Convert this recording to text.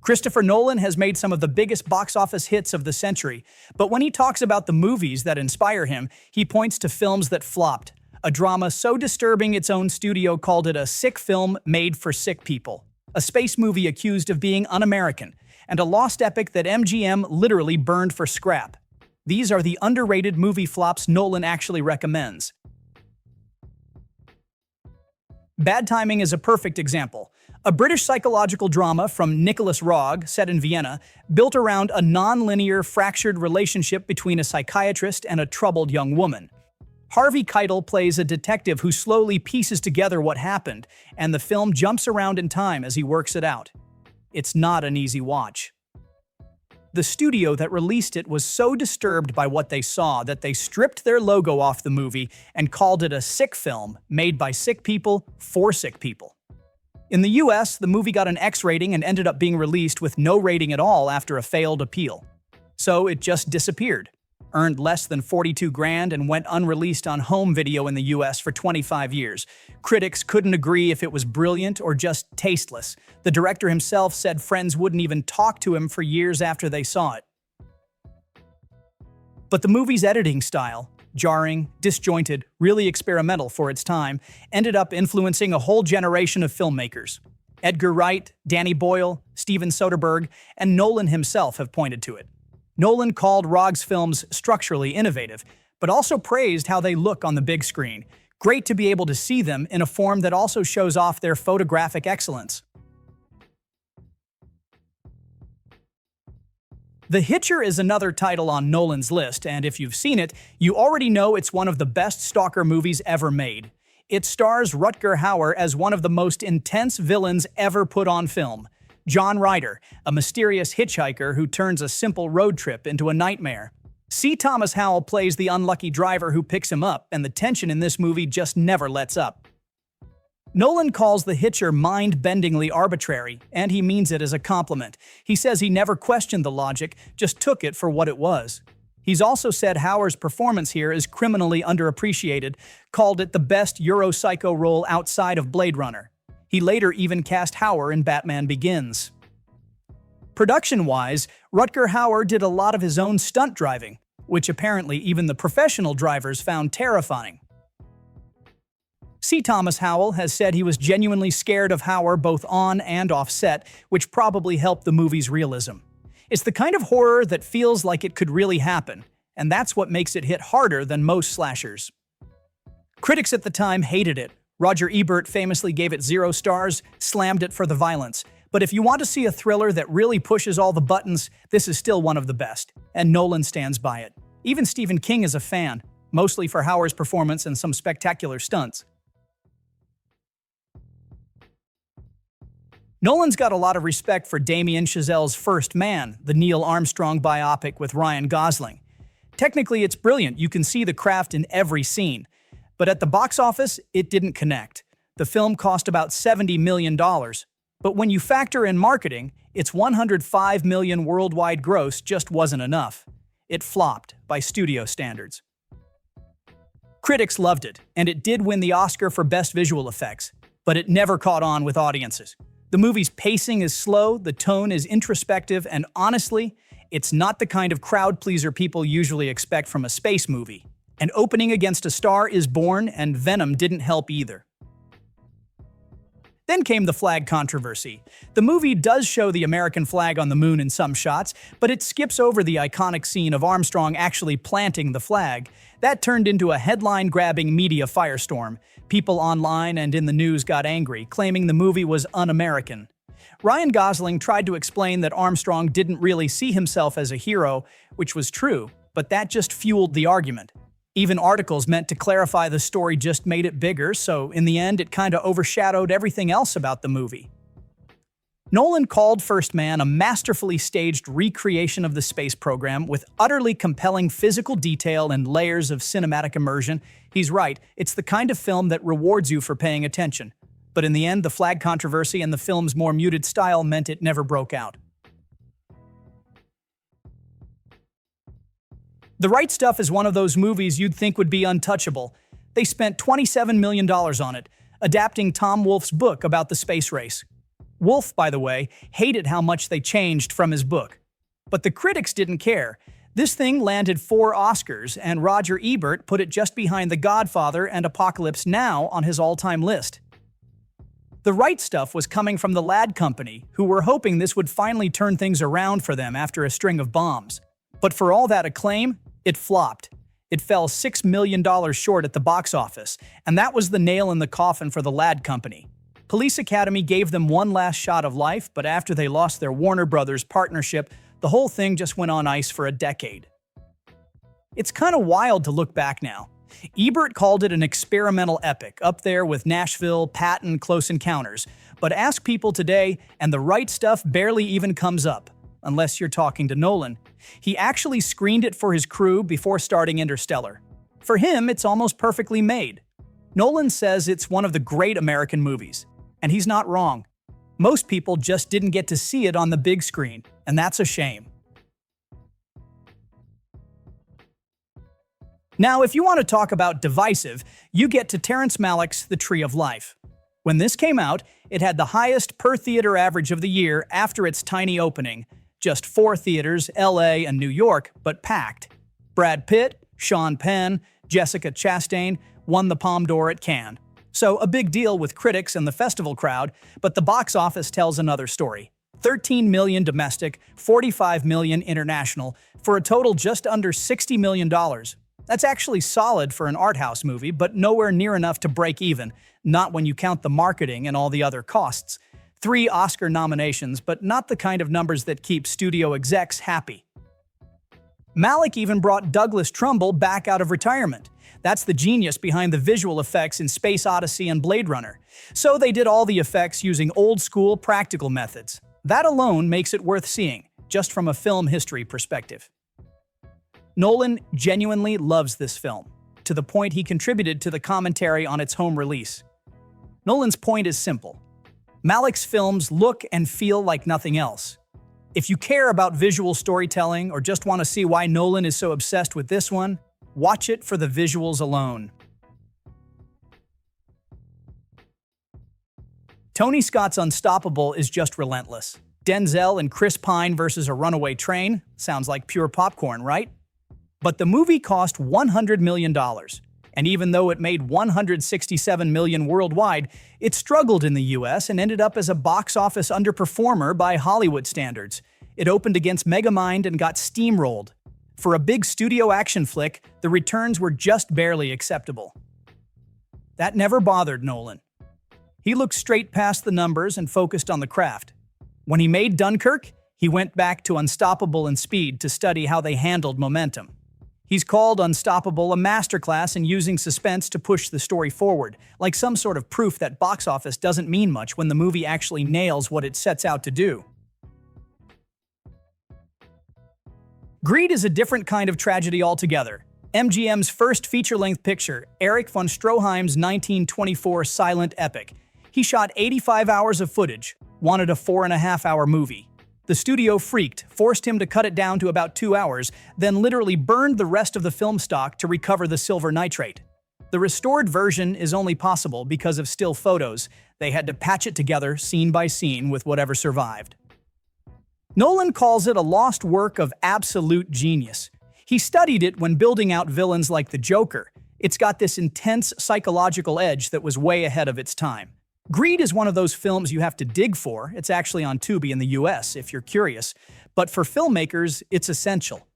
Christopher Nolan has made some of the biggest box office hits of the century, but when he talks about the movies that inspire him, he points to films that flopped. A drama so disturbing its own studio called it a sick film made for sick people. A space movie accused of being un-American, and a lost epic that MGM literally burned for scrap. These are the underrated movie flops Nolan actually recommends. Bad Timing is a perfect example. A British psychological drama from Nicholas Roeg, set in Vienna, built around a non-linear, fractured relationship between a psychiatrist and a troubled young woman. Harvey Keitel plays a detective who slowly pieces together what happened, and the film jumps around in time as he works it out. It's not an easy watch. The studio that released it was so disturbed by what they saw that they stripped their logo off the movie and called it a sick film made by sick people for sick people. In the US, the movie got an X rating and ended up being released with no rating at all after a failed appeal. So it just disappeared, earned less than $42,000 and went unreleased on home video in the US for 25 years. Critics couldn't agree if it was brilliant or just tasteless. The director himself said friends wouldn't even talk to him for years after they saw it. But the movie's editing style, jarring, disjointed, really experimental for its time, ended up influencing a whole generation of filmmakers. Edgar Wright, Danny Boyle, Steven Soderbergh, and Nolan himself have pointed to it. Nolan called Roeg's films structurally innovative, but also praised how they look on the big screen. Great to be able to see them in a form that also shows off their photographic excellence. The Hitcher is another title on Nolan's list, and if you've seen it, you already know it's one of the best stalker movies ever made. It stars Rutger Hauer as one of the most intense villains ever put on film. John Ryder, a mysterious hitchhiker who turns a simple road trip into a nightmare. C. Thomas Howell plays the unlucky driver who picks him up, and the tension in this movie just never lets up. Nolan calls The Hitcher mind-bendingly arbitrary, and he means it as a compliment. He says he never questioned the logic, just took it for what it was. He's also said Hauer's performance here is criminally underappreciated, called it the best Euro-psycho role outside of Blade Runner. He later even cast Hauer in Batman Begins. Production-wise, Rutger Hauer did a lot of his own stunt driving, which apparently even the professional drivers found terrifying. C. Thomas Howell has said he was genuinely scared of Hauer both on and off set, which probably helped the movie's realism. It's the kind of horror that feels like it could really happen, and that's what makes it hit harder than most slashers. Critics at the time hated it. Roger Ebert famously gave it 0 stars, slammed it for the violence. But if you want to see a thriller that really pushes all the buttons, this is still one of the best, and Nolan stands by it. Even Stephen King is a fan, mostly for Hauer's performance and some spectacular stunts. Nolan's got a lot of respect for Damien Chazelle's First Man, the Neil Armstrong biopic with Ryan Gosling. Technically, it's brilliant. You can see the craft in every scene. But at the box office, it didn't connect. The film cost about $70 million. But when you factor in marketing, its $105 million worldwide gross just wasn't enough. It flopped by studio standards. Critics loved it, and it did win the Oscar for Best Visual Effects, but it never caught on with audiences. The movie's pacing is slow, the tone is introspective, and honestly, it's not the kind of crowd-pleaser people usually expect from a space movie. An opening against A Star Is Born and Venom didn't help either. Then came the flag controversy. The movie does show the American flag on the moon in some shots, but it skips over the iconic scene of Armstrong actually planting the flag. That turned into a headline-grabbing media firestorm. People online and in the news got angry, claiming the movie was un-American. Ryan Gosling tried to explain that Armstrong didn't really see himself as a hero, which was true, but that just fueled the argument. Even articles meant to clarify the story just made it bigger, so in the end it kinda overshadowed everything else about the movie. Nolan called First Man a masterfully staged recreation of the space program with utterly compelling physical detail and layers of cinematic immersion. He's right, it's the kind of film that rewards you for paying attention. But in the end, the flag controversy and the film's more muted style meant it never broke out. The Right Stuff is one of those movies you'd think would be untouchable. They spent $27 million on it, adapting Tom Wolfe's book about the space race. Wolf, by the way, hated how much they changed from his book. But the critics didn't care. This thing landed 4 Oscars, and Roger Ebert put it just behind The Godfather and Apocalypse Now on his all-time list. The right stuff was coming from the Ladd Company, who were hoping this would finally turn things around for them after a string of bombs. But for all that acclaim, it flopped. It fell $6 million short at the box office, and that was the nail in the coffin for the Ladd Company. Police Academy gave them one last shot of life, but after they lost their Warner Brothers partnership, the whole thing just went on ice for a decade. It's kind of wild to look back now. Ebert called it an experimental epic, up there with Nashville, Patton, Close Encounters. But ask people today, and the right stuff barely even comes up, unless you're talking to Nolan. He actually screened it for his crew before starting Interstellar. For him, it's almost perfectly made. Nolan says it's one of the great American movies, and he's not wrong. Most people just didn't get to see it on the big screen, and that's a shame. Now, if you want to talk about divisive, you get to Terrence Malick's The Tree of Life. When this came out, it had the highest per-theater average of the year after its tiny opening. Just 4 theaters, LA and New York, but packed. Brad Pitt, Sean Penn, Jessica Chastain won the Palme d'Or at Cannes. So a big deal with critics and the festival crowd, but the box office tells another story. 13 million domestic, 45 million international, for a total just under $60 million. That's actually solid for an art house movie, but nowhere near enough to break even, not when you count the marketing and all the other costs. 3 Oscar nominations, but not the kind of numbers that keep studio execs happy. Malick even brought Douglas Trumbull back out of retirement. That's the genius behind the visual effects in Space Odyssey and Blade Runner. So they did all the effects using old-school practical methods. That alone makes it worth seeing, just from a film history perspective. Nolan genuinely loves this film, to the point he contributed to the commentary on its home release. Nolan's point is simple. Malick's films look and feel like nothing else. If you care about visual storytelling or just want to see why Nolan is so obsessed with this one, watch it for the visuals alone. Tony Scott's Unstoppable is just relentless. Denzel and Chris Pine versus a runaway train sounds like pure popcorn, right? But the movie cost $100 million, and even though it made $167 million worldwide, it struggled in the US and ended up as a box office underperformer by Hollywood standards. It opened against Megamind and got steamrolled. For a big studio action flick, the returns were just barely acceptable. That never bothered Nolan. He looked straight past the numbers and focused on the craft. When he made Dunkirk, he went back to Unstoppable and Speed to study how they handled momentum. He's called Unstoppable a masterclass in using suspense to push the story forward, like some sort of proof that box office doesn't mean much when the movie actually nails what it sets out to do. Greed is a different kind of tragedy altogether. MGM's first feature-length picture, Erich von Stroheim's 1924 silent epic. He shot 85 hours of footage, wanted a 4.5-hour movie. The studio freaked, forced him to cut it down to about 2 hours, then literally burned the rest of the film stock to recover the silver nitrate. The restored version is only possible because of still photos. They had to patch it together scene by scene with whatever survived. Nolan calls it a lost work of absolute genius. He studied it when building out villains like the Joker. It's got this intense psychological edge that was way ahead of its time. Greed is one of those films you have to dig for. It's actually on Tubi in the US, if you're curious. But for filmmakers, it's essential.